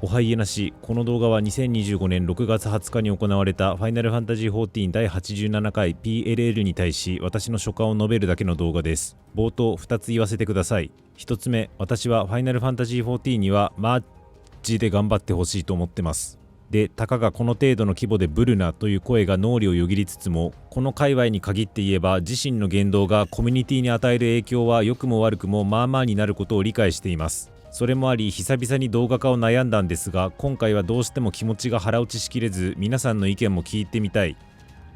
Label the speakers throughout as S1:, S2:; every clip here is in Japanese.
S1: おはいえなし。この動画は2025年6月20日に行われたファイナルファンタジー14第87回 PLL に対し私の所感を述べるだけの動画です。冒頭2つ言わせてください。1つ目、私はファイナルファンタジー14にはマジで頑張ってほしいと思ってます。で、たかがこの程度の規模でブルナという声が脳裏をよぎりつつも、この界隈に限って言えば自身の言動がコミュニティに与える影響は良くも悪くもまあまあになることを理解しています。それもあり久々に動画化を悩んだんですが、今回はどうしても気持ちが腹落ちしきれず、皆さんの意見も聞いてみたい。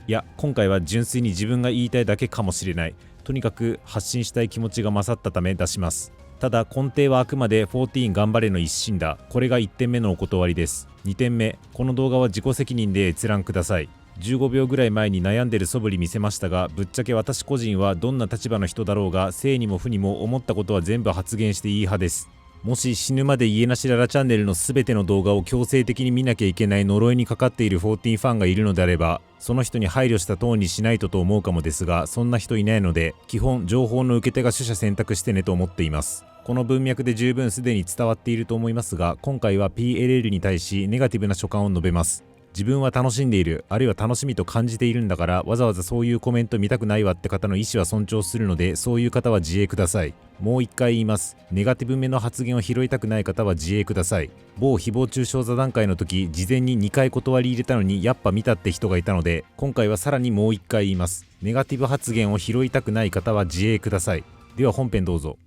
S1: いや、今回は純粋に自分が言いたいだけかもしれない。とにかく発信したい気持ちが勝ったため出します。ただ根底はあくまで14頑張れの一心だ。これが1点目のお断りです。2点目、この動画は自己責任で閲覧ください。15秒ぐらい前に悩んでる素振り見せましたが、ぶっちゃけ私個人はどんな立場の人だろうが正にも負にも思ったことは全部発言していい派です。もし死ぬまで家なしララチャンネルの全ての動画を強制的に見なきゃいけない呪いにかかっている14ファンがいるのであれば、その人に配慮したトーンにしないとと思うかもですが、そんな人いないので、基本情報の受け手が取捨選択してねと思っています。この文脈で十分すでに伝わっていると思いますが、今回は PLL に対しネガティブな所感を述べます。自分は楽しんでいる、あるいは楽しみと感じているんだから、わざわざそういうコメント見たくないわって方の意思は尊重するので、そういう方は自衛ください。もう一回言います。ネガティブめの発言を拾いたくない方は自衛ください。某誹謗中傷座談会の時、事前に2回断り入れたのにやっぱ見たって人がいたので、今回はさらにもう一回言います。ネガティブ発言を拾いたくない方は自衛ください。では本編どうぞ。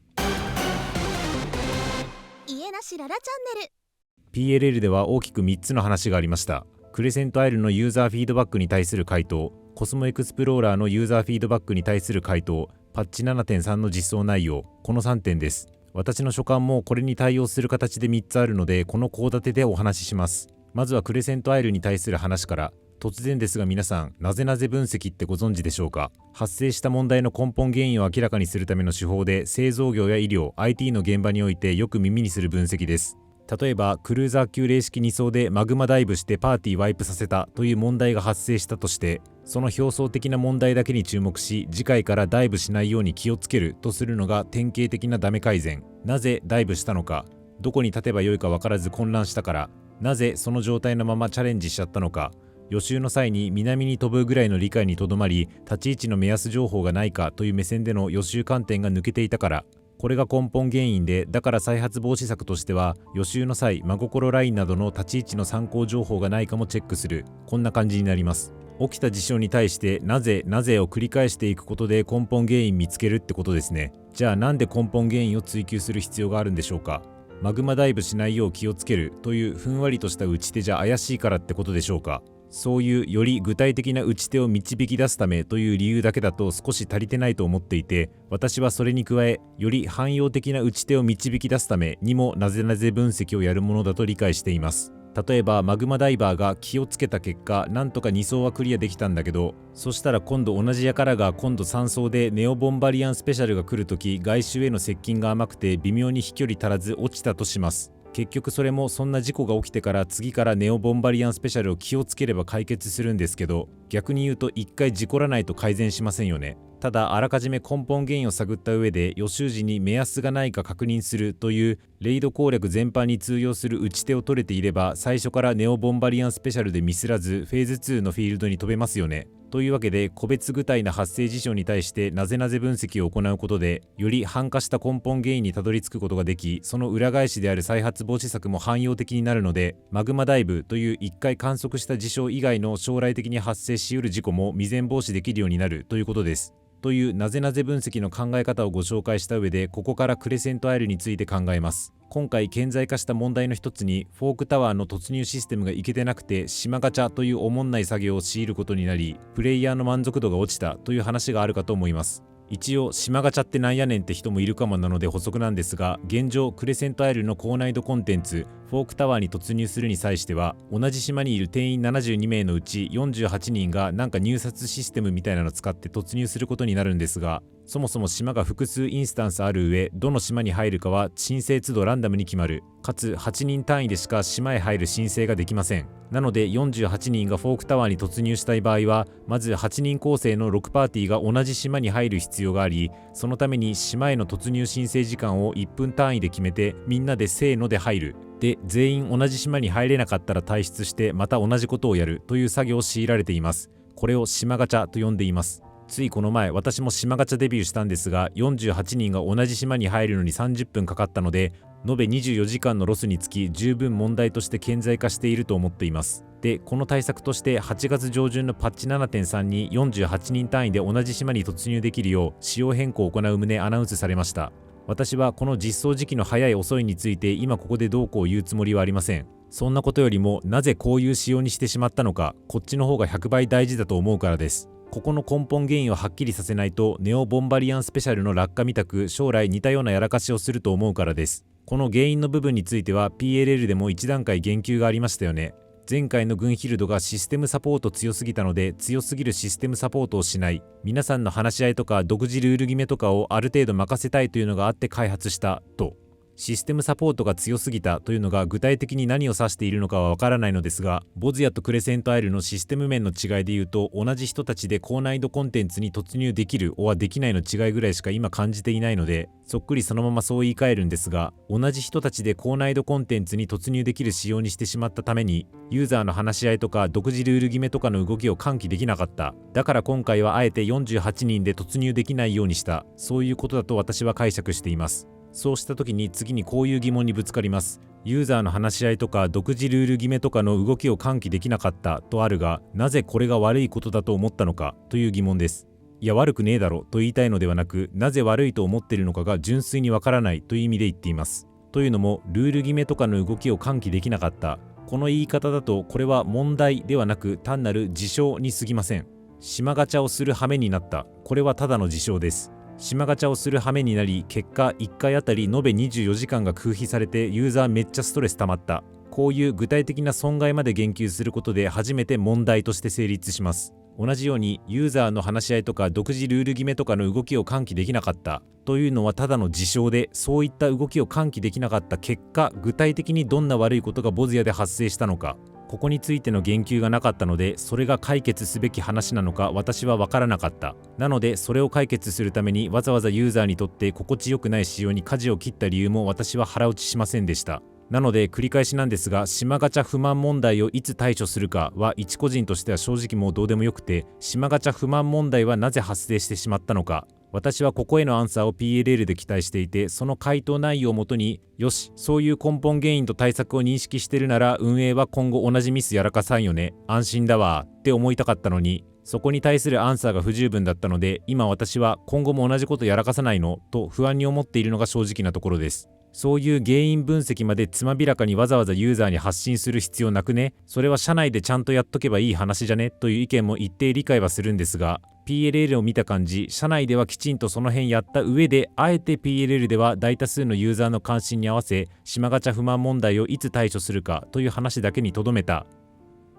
S2: 家なしララチャンネル
S1: PLL では大きく3つの話がありました。クレセントアイルのユーザーフィードバックに対する回答、コスモエクスプローラーのユーザーフィードバックに対する回答、パッチ 7.3 の実装内容、この3点です。私の所感もこれに対応する形で3つあるので、このコーダテでお話しします。まずはクレセントアイルに対する話から。突然ですが皆さん、なぜなぜ分析ってご存知でしょうか？発生した問題の根本原因を明らかにするための手法で、製造業や医療、IT の現場においてよく耳にする分析です。例えばクルーザー級零式2層でマグマダイブしてパーティーワイプさせたという問題が発生したとして、その表層的な問題だけに注目し、次回からダイブしないように気をつけるとするのが典型的なダメ改善。なぜダイブしたのか、どこに立てばよいか分からず混乱したから、なぜその状態のままチャレンジしちゃったのか、予習の際に南に飛ぶぐらいの理解にとどまり、立ち位置の目安情報がないかという目線での予習観点が抜けていたから、これが根本原因で、だから再発防止策としては予習の際、真心ラインなどの立ち位置の参考情報がないかもチェックする。こんな感じになります。起きた事象に対してなぜを繰り返していくことで根本原因見つけるってことですね。じゃあなんで根本原因を追求する必要があるんでしょうか？マグマダイブしないよう気をつけるというふんわりとした打ち手じゃ怪しいからってことでしょうか？そういうより具体的な打ち手を導き出すためという理由だけだと少し足りてないと思っていて、私はそれに加え、より汎用的な打ち手を導き出すためにもなぜなぜ分析をやるものだと理解しています。例えばマグマダイバーが気をつけた結果、なんとか2層はクリアできたんだけど、そしたら今度同じ輩が今度3層でネオボンバリアンスペシャルが来るとき、外周への接近が甘くて微妙に飛距離足らず落ちたとします。結局それもそんな事故が起きてから次からネオボンバリアンスペシャルを気をつければ解決するんですけど、逆に言うと一回事故らないと改善しませんよね。ただあらかじめ根本原因を探った上で予習時に目安がないか確認するというレイド攻略全般に通用する打ち手を取れていれば、最初からネオボンバリアンスペシャルでミスらずフェーズ2のフィールドに飛べますよね。というわけで個別具体な発生事象に対してなぜなぜ分析を行うことで、より汎化した根本原因にたどり着くことができ、その裏返しである再発防止策も汎用的になるので、マグマダイブという1回観測した事象以外の将来的に発生しうる事故も未然防止できるようになるということです。というなぜなぜ分析の考え方をご紹介した上で、ここからクレセントアイルについて考えます。今回顕在化した問題の一つに、フォークタワーの突入システムがいけてなくて島ガチャというおもんない作業を強いることになり、プレイヤーの満足度が落ちたという話があるかと思います。一応島ガチャってなんやねんって人もいるかもなので補足なんですが、現状クレセントアイルの高難易度コンテンツフォークタワーに突入するに際しては、同じ島にいる定員72名のうち48人がなんか入札システムみたいなの使って突入することになるんですが、そもそも島が複数インスタンスある上、どの島に入るかは申請都度ランダムに決まる。かつ8人単位でしか島へ入る申請ができません。なので48人がフォークタワーに突入したい場合は、まず8人構成の6パーティーが同じ島に入る必要があり、そのために島への突入申請時間を1分単位で決めて、みんなでせーので入るっで、全員同じ島に入れなかったら退出してまた同じことをやるという作業を強いられています。これを島ガチャと呼んでいます。ついこの前私も島ガチャデビューしたんですが、48人が同じ島に入るのに30分かかったので、延べ24時間のロスにつき十分問題として顕在化していると思っています。で、この対策として8月上旬のパッチ 7.3 に48人単位で同じ島に突入できるよう仕様変更を行う旨アナウンスされました。私はこの実装時期の早い遅いについて今ここでどうこう言うつもりはありません。そんなことよりも、なぜこういう仕様にしてしまったのか、こっちの方が100倍大事だと思うからです。ここの根本原因をはっきりさせないと、ネオボンバリアンスペシャルの落下みたく将来似たようなやらかしをすると思うからです。この原因の部分については PLL でも一段階言及がありましたよね。前回のグンヒルドがシステムサポート強すぎたので、強すぎるシステムサポートをしない、皆さんの話し合いとか独自ルール決めとかをある程度任せたいというのがあって開発したと。システムサポートが強すぎたというのが具体的に何を指しているのかはわからないのですが、ボズヤとクレセントアイルのシステム面の違いで言うと、同じ人たちで高難易度コンテンツに突入できるはできないの違いぐらいしか今感じていないので、そっくりそのままそう言い換えるんですが、同じ人たちで高難易度コンテンツに突入できる仕様にしてしまったために、ユーザーの話し合いとか独自ルール決めとかの動きを喚起できなかった。だから今回はあえて48人で突入できないようにした。そういうことだと私は解釈しています。そうした時に次にこういう疑問にぶつかります。ユーザーの話し合いとか独自ルール決めとかの動きを喚起できなかったとあるが、なぜこれが悪いことだと思ったのかという疑問です。いや、悪くねえだろと言いたいのではなく、なぜ悪いと思っているのかが純粋にわからないという意味で言っています。というのも、ルール決めとかの動きを喚起できなかった。この言い方だと、これは問題ではなく単なる事象に過ぎません。島ガチャをする羽目になった。これはただの事象です。島ガチャをする羽目になり、結果1回あたり延べ24時間が空費されてユーザーめっちゃストレス溜まった。こういう具体的な損害まで言及することで初めて問題として成立します。同じようにユーザーの話し合いとか独自ルール決めとかの動きを喚起できなかったというのはただの事象で、そういった動きを喚起できなかった結果、具体的にどんな悪いことがボズヤで発生したのか、ここについての言及がなかったので、それが解決すべき話なのか私は分からなかった。なのでそれを解決するためにわざわざユーザーにとって心地よくない仕様に舵を切った理由も私は腹落ちしませんでした。なので繰り返しなんですが、島ガチャ不満問題をいつ対処するかは一個人としては正直もうどうでもよくて、島ガチャ不満問題はなぜ発生してしまったのか、私はここへのアンサーを PLL で期待していて、その回答内容をもとに、よし、そういう根本原因と対策を認識してるなら運営は今後同じミスやらかさんよね、安心だわって思いたかったのに、そこに対するアンサーが不十分だったので、今私は今後も同じことやらかさないのと不安に思っているのが正直なところです。そういう原因分析までつまびらかにわざわざユーザーに発信する必要なくね、それは社内でちゃんとやっとけばいい話じゃねという意見も一定理解はするんですが、 PLL を見た感じ、社内ではきちんとその辺やった上で、あえて PLL では大多数のユーザーの関心に合わせ、島ガチャ不満問題をいつ対処するかという話だけにとどめた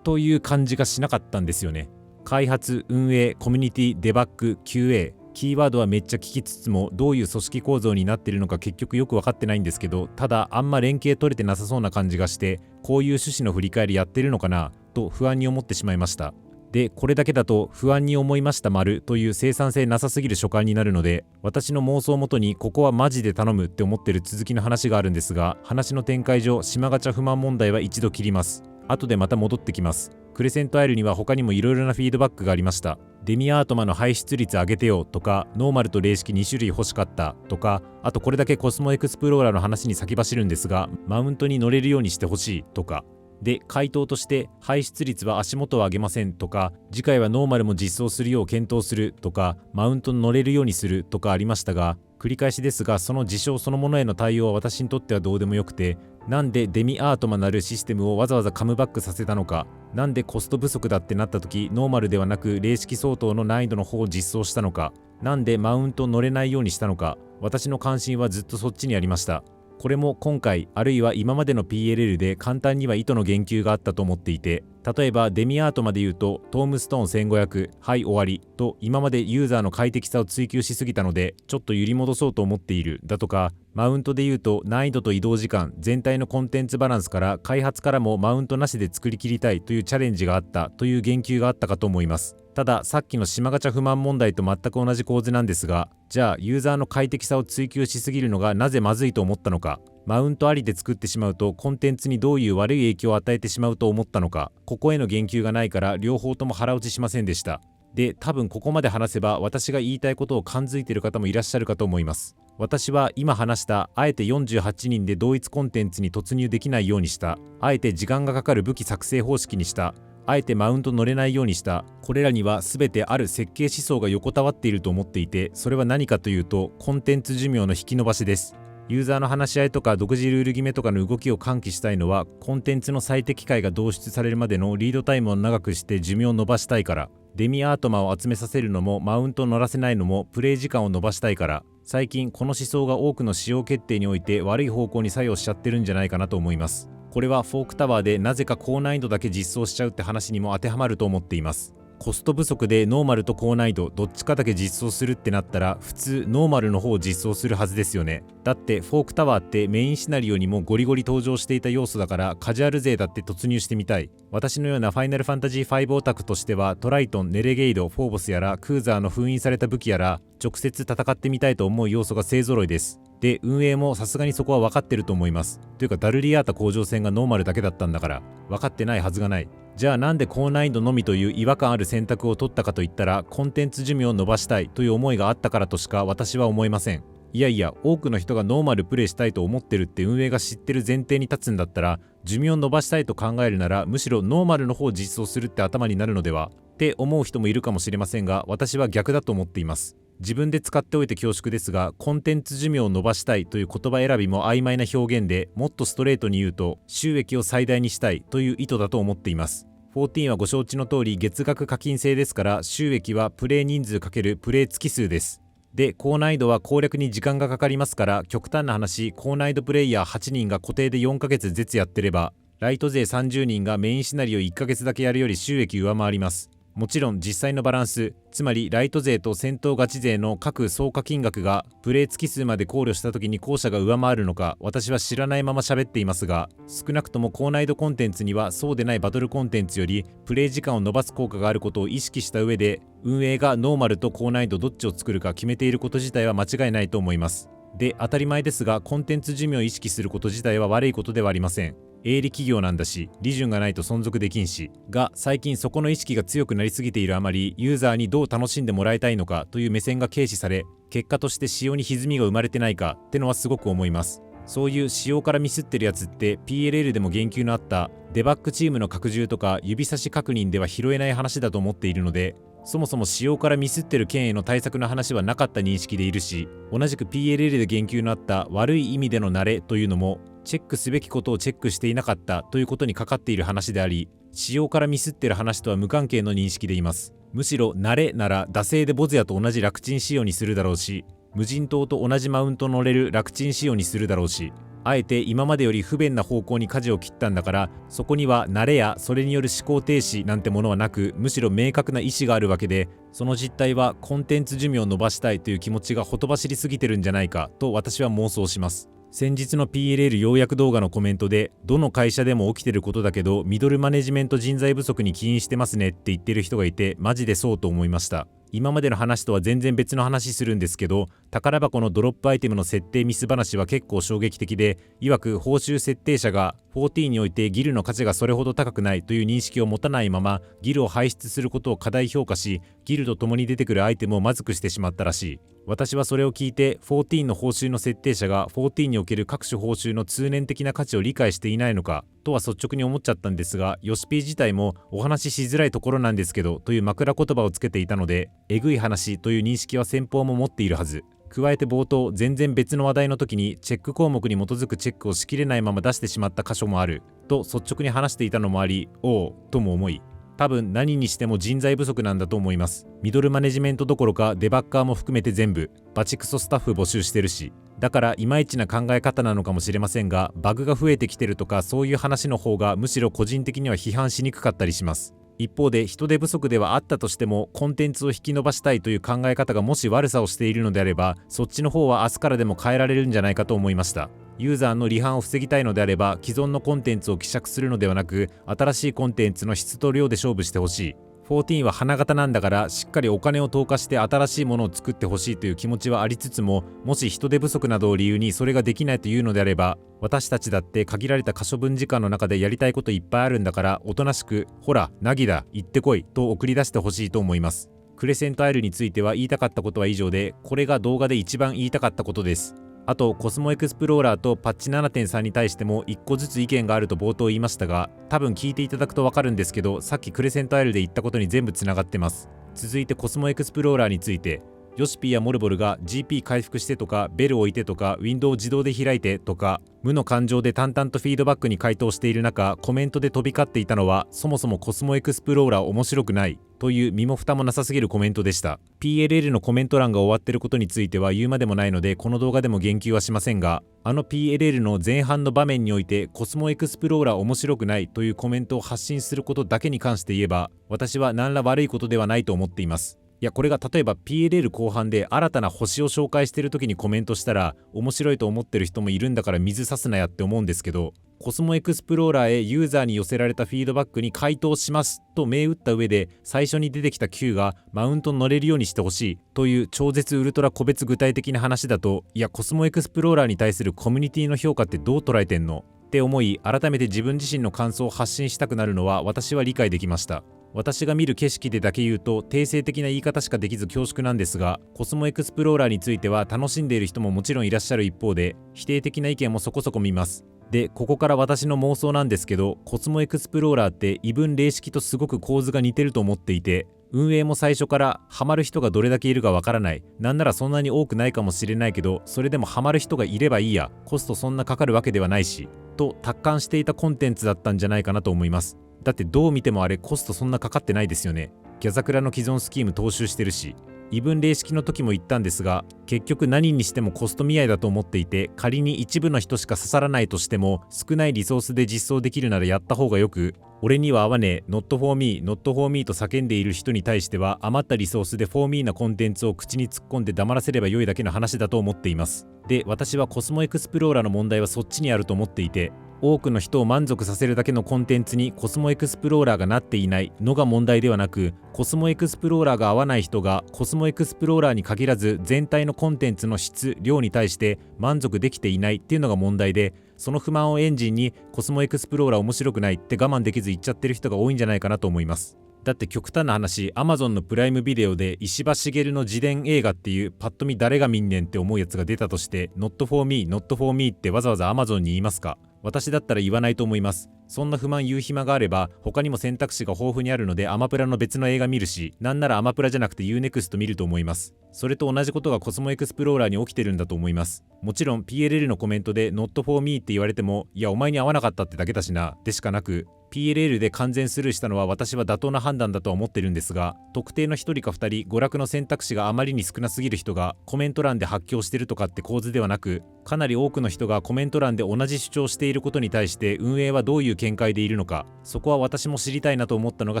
S1: という感じがしなかったんですよね。開発、運営、コミュニティ、デバッグ、QA、キーワードはめっちゃ聞きつつも、どういう組織構造になっているのか結局よく分かってないんですけど、ただあんま連携取れてなさそうな感じがして、こういう趣旨の振り返りやってるのかなと不安に思ってしまいました。で、これだけだと不安に思いました丸という生産性なさすぎる所感になるので、私の妄想をもとにここはマジで頼むって思ってる続きの話があるんですが、話の展開上島ガチャ不満問題は一度切ります。後でまた戻ってきます。クレセントアイルには他にもいろいろなフィードバックがありました。デミアートマの排出率上げてよとか、ノーマルと零式2種類欲しかったとか、あとこれだけコスモエクスプローラーの話に先走るんですが、マウントに乗れるようにしてほしいとかで、回答として排出率は足元を上げませんとか、次回はノーマルも実装するよう検討するとか、マウントに乗れるようにするとかありましたが、繰り返しですが、その事象そのものへの対応は私にとってはどうでもよくて、なんでデミアートマなるシステムをわざわざカムバックさせたのか、なんでコスト不足だってなった時ノーマルではなく零式相当の難易度の方を実装したのか、なんでマウント乗れないようにしたのか、私の関心はずっとそっちにありました。これも今回あるいは今までの PLL で簡単には意図の言及があったと思っていて、例えばデミアートまで言うとトームストーン1500、はい終わりと今までユーザーの快適さを追求しすぎたのでちょっと揺り戻そうと思っているだとか、マウントで言うと難易度と移動時間、全体のコンテンツバランスから開発からもマウントなしで作り切りたいというチャレンジがあったという言及があったかと思います。たださっきの島ガチャ不満問題と全く同じ構図なんですが、じゃあユーザーの快適さを追求しすぎるのがなぜまずいと思ったのか、マウントありで作ってしまうとコンテンツにどういう悪い影響を与えてしまうと思ったのか、ここへの言及がないから両方とも腹落ちしませんでした。で、多分ここまで話せば私が言いたいことを感づいている方もいらっしゃるかと思います。私は今話したあえて48人で同一コンテンツに突入できないようにした、あえて時間がかかる武器作成方式にした、あえてマウント乗れないようにした、これらには全てある設計思想が横たわっていると思っていて、それは何かというとコンテンツ寿命の引き延ばしです。ユーザーの話し合いとか独自ルール決めとかの動きを喚起したいのは、コンテンツの最適解が導出されるまでのリードタイムを長くして寿命を伸ばしたいから、デミアートマを集めさせるのもマウントを乗らせないのもプレイ時間を伸ばしたいから、最近この思想が多くの使用決定において悪い方向に作用しちゃってるんじゃないかなと思います。これはフォークタワーでなぜか高難易度だけ実装しちゃうって話にも当てはまると思っています。コスト不足でノーマルと高難易度どっちかだけ実装するってなったら、普通ノーマルの方を実装するはずですよね。だってフォークタワーってメインシナリオにもゴリゴリ登場していた要素だから、カジュアル勢だって突入してみたい。私のようなファイナルファンタジー5オタクとしては、トライトン、ネレゲイド、フォーボスやらクーザーの封印された武器やら直接戦ってみたいと思う要素が勢ぞろいです。で、運営もさすがにそこは分かってると思います。というかダルリアータ甲状腺がノーマルだけだったんだから、分かってないはずがない。じゃあなんで高難易度のみという違和感ある選択を取ったかといったら、コンテンツ寿命を伸ばしたいという思いがあったからとしか私は思えません。いやいや、多くの人がノーマルプレイしたいと思ってるって運営が知ってる前提に立つんだったら、寿命を伸ばしたいと考えるならむしろノーマルの方を実装するって頭になるのではって思う人もいるかもしれませんが、私は逆だと思っています。自分で使っておいて恐縮ですが、コンテンツ寿命を伸ばしたいという言葉選びも曖昧な表現で、もっとストレートに言うと収益を最大にしたいという意図だと思っています。14はご承知の通り月額課金制ですから、収益はプレイ人数×プレイ月数です。で、高難易度は攻略に時間がかかりますから、極端な話、高難易度プレイヤー8人が固定で4ヶ月絶やってれば、ライト勢30人がメインシナリオ1ヶ月だけやるより収益上回ります。もちろん実際のバランス、つまりライト勢と戦闘ガチ勢の各総課金額がプレイ月数まで考慮した時に後者が上回るのか、私は知らないまま喋っていますが、少なくとも高難易度コンテンツにはそうでないバトルコンテンツよりプレイ時間を伸ばす効果があることを意識した上で、運営がノーマルと高難易度どっちを作るか決めていること自体は間違いないと思います。で、当たり前ですが、コンテンツ寿命を意識すること自体は悪いことではありません。営利企業なんだし、利潤がないと存続できんし。が、最近そこの意識が強くなりすぎているあまり、ユーザーにどう楽しんでもらいたいのかという目線が軽視され、結果として仕様に歪みが生まれてないかってのはすごく思います。そういう仕様からミスってるやつって PLL でも言及のあったデバッグチームの拡充とか指差し確認では拾えない話だと思っているので、そもそも仕様からミスってる件への対策の話はなかった認識でいるし、同じく PLL で言及のあった悪い意味での慣れというのもチェックすべきことをチェックしていなかったということにかかっている話であり、仕様からミスってる話とは無関係の認識でいます。むしろ慣れなら惰性でボズヤと同じ楽ちん仕様にするだろうし、無人島と同じマウント乗れる楽ちん仕様にするだろうし、あえて今までより不便な方向に舵を切ったんだから、そこには慣れやそれによる思考停止なんてものはなく、むしろ明確な意思があるわけで、その実態はコンテンツ寿命を伸ばしたいという気持ちがほとばしりすぎてるんじゃないかと私は妄想します。先日の PLL 要約動画のコメントで、どの会社でも起きてることだけどミドルマネジメント人材不足に起因してますねって言ってる人がいて、マジでそうと思いました。今までの話とは全然別の話するんですけど、宝箱のドロップアイテムの設定ミス話は結構衝撃的で、曰く報酬設定者が14においてギルの価値がそれほど高くないという認識を持たないままギルを輩出することを過大評価し、ギルと共に出てくるアイテムをまずくしてしまったらしい。私はそれを聞いて、14の報酬の設定者が14における各種報酬の通念的な価値を理解していないのかとは率直に思っちゃったんですが、ヨシピー自体もお話ししづらいところなんですけどという枕言葉をつけていたので、えぐい話という認識は先方も持っているはず。加えて冒頭、全然別の話題の時にチェック項目に基づくチェックをしきれないまま出してしまった箇所もあると率直に話していたのもあり、おうとも思い、多分何にしても人材不足なんだと思います。ミドルマネジメントどころかデバッカーも含めて全部バチクソスタッフ募集してるし、だからいまいちな考え方なのかもしれませんが、バグが増えてきてるとかそういう話の方がむしろ個人的には批判しにくかったりします。一方で人手不足ではあったとしてもコンテンツを引き伸ばしたいという考え方がもし悪さをしているのであれば、そっちの方は明日からでも変えられるんじゃないかと思いました。ユーザーの離反を防ぎたいのであれば、既存のコンテンツを希釈するのではなく、新しいコンテンツの質と量で勝負してほしい。14は花形なんだからしっかりお金を投下して新しいものを作ってほしいという気持ちはありつつも、もし人手不足などを理由にそれができないというのであれば、私たちだって限られた可処分時間の中でやりたいこといっぱいあるんだから、おとなしくほらナギだ行ってこいと送り出してほしいと思います。クレセントアイルについては言いたかったことは以上で、これが動画で一番言いたかったことです。あとコスモエクスプローラーとパッチ 7.3 に対しても1個ずつ意見があると冒頭言いましたが、多分聞いていただくとわかるんですけど、さっきクレセントアイルで言ったことに全部つながってます。続いてコスモエクスプローラーについて、ヨシピーやモルボルが GP 回復してとか、ベルを置いてとか、ウィンドウを自動で開いてとか、無の感情で淡々とフィードバックに回答している中、コメントで飛び交っていたのは、そもそもコスモエクスプローラー面白くないという身も蓋もなさすぎるコメントでした。 PLL のコメント欄が終わってることについては言うまでもないのでこの動画でも言及はしませんが、あの PLL の前半の場面においてコスモエクスプローラー面白くないというコメントを発信することだけに関して言えば、私は何ら悪いことではないと思っています。いや、これが例えば PLL 後半で新たな星を紹介している時にコメントしたら面白いと思ってる人もいるんだから水差すなやって思うんですけど、コスモエクスプローラーへユーザーに寄せられたフィードバックに回答しますと銘打った上で、最初に出てきた Q がマウントに乗れるようにしてほしいという超絶ウルトラ個別具体的な話だと、いやコスモエクスプローラーに対するコミュニティの評価ってどう捉えてんのって思い、改めて自分自身の感想を発信したくなるのは私は理解できました。私が見る景色でだけ言うと定性的な言い方しかできず恐縮なんですが、コスモエクスプローラーについては楽しんでいる人ももちろんいらっしゃる一方で、否定的な意見もそこそこ見ます。で、ここから私の妄想なんですけど、コスモエクスプローラーって異分霊式とすごく構図が似てると思っていて、運営も最初からハマる人がどれだけいるかわからない、なんならそんなに多くないかもしれないけど、それでもハマる人がいればいいや、コストそんなかかるわけではないしと達観していたコンテンツだったんじゃないかなと思います。だってどう見てもあれコストそんなかかってないですよね。ギャザクラの既存スキーム踏襲してるし。異分霊式の時も言ったんですが、結局何にしてもコスト見合いだと思っていて、仮に一部の人しか刺さらないとしても少ないリソースで実装できるならやった方がよく、俺には合わねえ Not for me Not for me と叫んでいる人に対しては余ったリソースで for me なコンテンツを口に突っ込んで黙らせれば良いだけの話だと思っています。で、私はコスモエクスプローラーの問題はそっちにあると思っていて、多くの人を満足させるだけのコンテンツにコスモエクスプローラーがなっていないのが問題ではなく、コスモエクスプローラーが合わない人がコスモエクスプローラーに限らず全体のコンテンツの質量に対して満足できていないっていうのが問題で、その不満をエンジンにコスモエクスプローラー面白くないって我慢できず言っちゃってる人が多いんじゃないかなと思います。だって極端な話、Amazon のプライムビデオで石破茂の自伝映画っていうパッと見誰が見んねんって思うやつが出たとして Not for me Not for me ってわざわざ Amazon に言いますか？私だったら言わないと思います。そんな不満言う暇があれば他にも選択肢が豊富にあるのでアマプラの別の映画見るし、なんならアマプラじゃなくて UNEXT 見ると思います。それと同じことがコスモエクスプローラーに起きてるんだと思います。もちろん PLL のコメントで Not for me って言われても、いやお前に合わなかったってだけだしなでしかなく、PLL で完全スルーしたのは私は妥当な判断だとは思ってるんですが、特定の1人か2人娯楽の選択肢があまりに少なすぎる人がコメント欄で発狂してるとかって構図ではなく、かなり多くの人がコメント欄で同じ主張していることに対して運営はどういう見解でいるのか、そこは私も知りたいなと思ったのが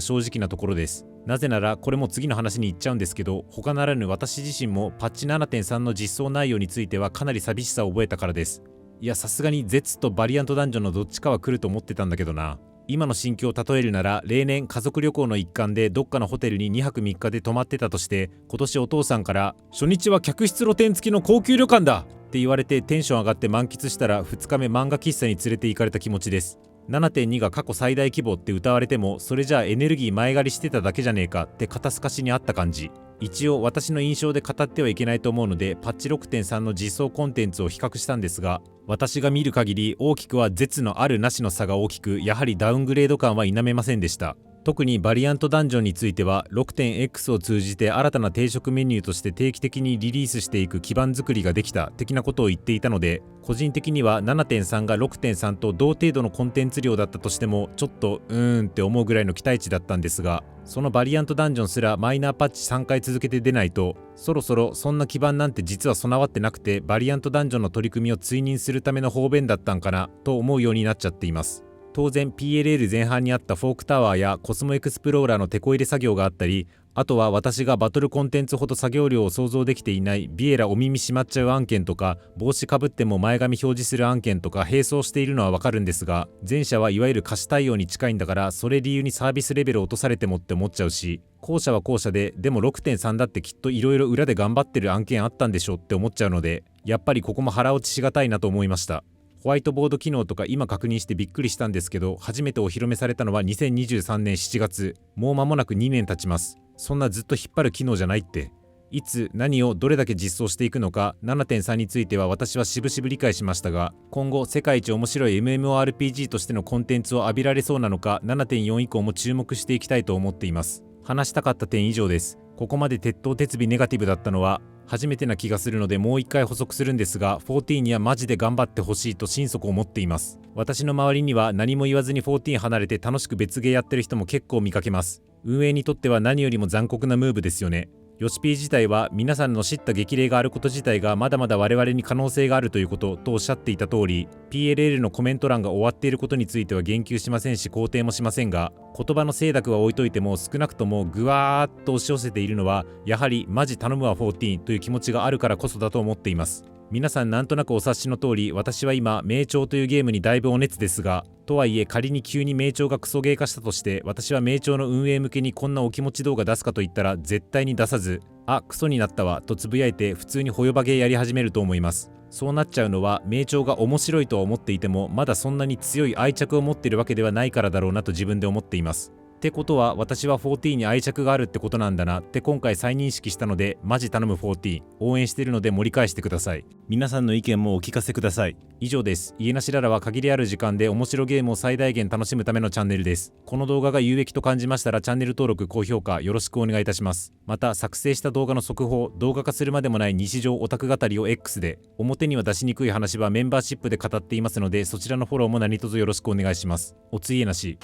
S1: 正直なところです。なぜならこれも次の話に行っちゃうんですけど、他ならぬ私自身もパッチ 7.3 の実装内容についてはかなり寂しさを覚えたからです。いやさすがに ZETS とバリアントダンジョンのどっちかは来ると思ってたんだけどな。今の心境を例えるなら、例年家族旅行の一環でどっかのホテルに2泊3日で泊まってたとして、今年お父さんから初日は客室露天付きの高級旅館だって言われてテンション上がって満喫したら、2日目漫画喫茶に連れて行かれた気持ちです。 7.2 が過去最大規模って歌われても、それじゃあエネルギー前借りしてただけじゃねえかって肩透かしにあった感じ。一応私の印象で語ってはいけないと思うのでパッチ 6.3 の実装コンテンツを比較したんですが、私が見る限り大きくは絶のあるなしの差が大きく、やはりダウングレード感は否めませんでした。特にバリアントダンジョンについては 6.x を通じて新たな定食メニューとして定期的にリリースしていく基盤作りができた的なことを言っていたので、個人的には 7.3 が 6.3 と同程度のコンテンツ量だったとしてもちょっとって思うぐらいの期待値だったんですが、そのバリアントダンジョンすらマイナーパッチ3回続けて出ないと、そろそろそんな基盤なんて実は備わってなくて、バリアントダンジョンの取り組みを追認するための方便だったんかなと思うようになっちゃっています。当然 PLL 前半にあったフォークタワーやコスモエクスプローラーのテこ入れ作業があったり、あとは私がバトルコンテンツほど作業量を想像できていないビエラお耳しまっちゃう案件とか、帽子かぶっても前髪表示する案件とか並走しているのはわかるんですが、前者はいわゆる可視対応に近いんだから、それ理由にサービスレベル落とされてもって思っちゃうし、後者は後者ででも 6.3 だってきっといろいろ裏で頑張ってる案件あったんでしょって思っちゃうので、やっぱりここも腹落ちしがたいなと思いました。ホワイトボード機能とか今確認してびっくりしたんですけど、初めてお披露目されたのは2023年7月。もう間もなく2年経ちます。そんなずっと引っ張る機能じゃないって。いつ何をどれだけ実装していくのか 7.3 については私は渋々理解しましたが、今後世界一面白い MMORPG としてのコンテンツを浴びられそうなのか 7.4 以降も注目していきたいと思っています。話したかった点以上です。ここまで鉄頭鉄尾ネガティブだったのは初めてな気がするので、もう一回補足するんですが、14にはマジで頑張ってほしいと心底思っています。私の周りには何も言わずに14離れて楽しく別ゲーやってる人も結構見かけます。運営にとっては何よりも残酷なムーブですよね。ヨシピー自体は皆さんの知った激励があること自体がまだまだ我々に可能性があるということとおっしゃっていた通り、 PLL のコメント欄が終わっていることについては言及しませんし肯定もしませんが、言葉の清濁は置いといても少なくともぐわーっと押し寄せているのはやはりマジ頼むわ14という気持ちがあるからこそだと思っています。皆さんなんとなくお察しの通り、私は今名調というゲームにだいぶお熱ですが、とはいえ仮に急に名調がクソゲー化したとして私は名調の運営向けにこんなお気持ち動画出すかと言ったら絶対に出さず、あクソになったわとつぶやいて普通にホヨバゲーやり始めると思います。そうなっちゃうのは名調が面白いとは思っていてもまだそんなに強い愛着を持っているわけではないからだろうなと自分で思っています。ってことは私は14に愛着があるってことなんだなって今回再認識したので、マジ頼む14応援してるので盛り返してください。皆さんの意見もお聞かせください。以上です。家なしララは限りある時間で面白ゲームを最大限楽しむためのチャンネルです。この動画が有益と感じましたらチャンネル登録高評価よろしくお願いいたします。また作成した動画の速報、動画化するまでもない日常オタク語りを X で、表には出しにくい話はメンバーシップで語っていますので、そちらのフォローも何卒よろしくお願いします。おついえなし。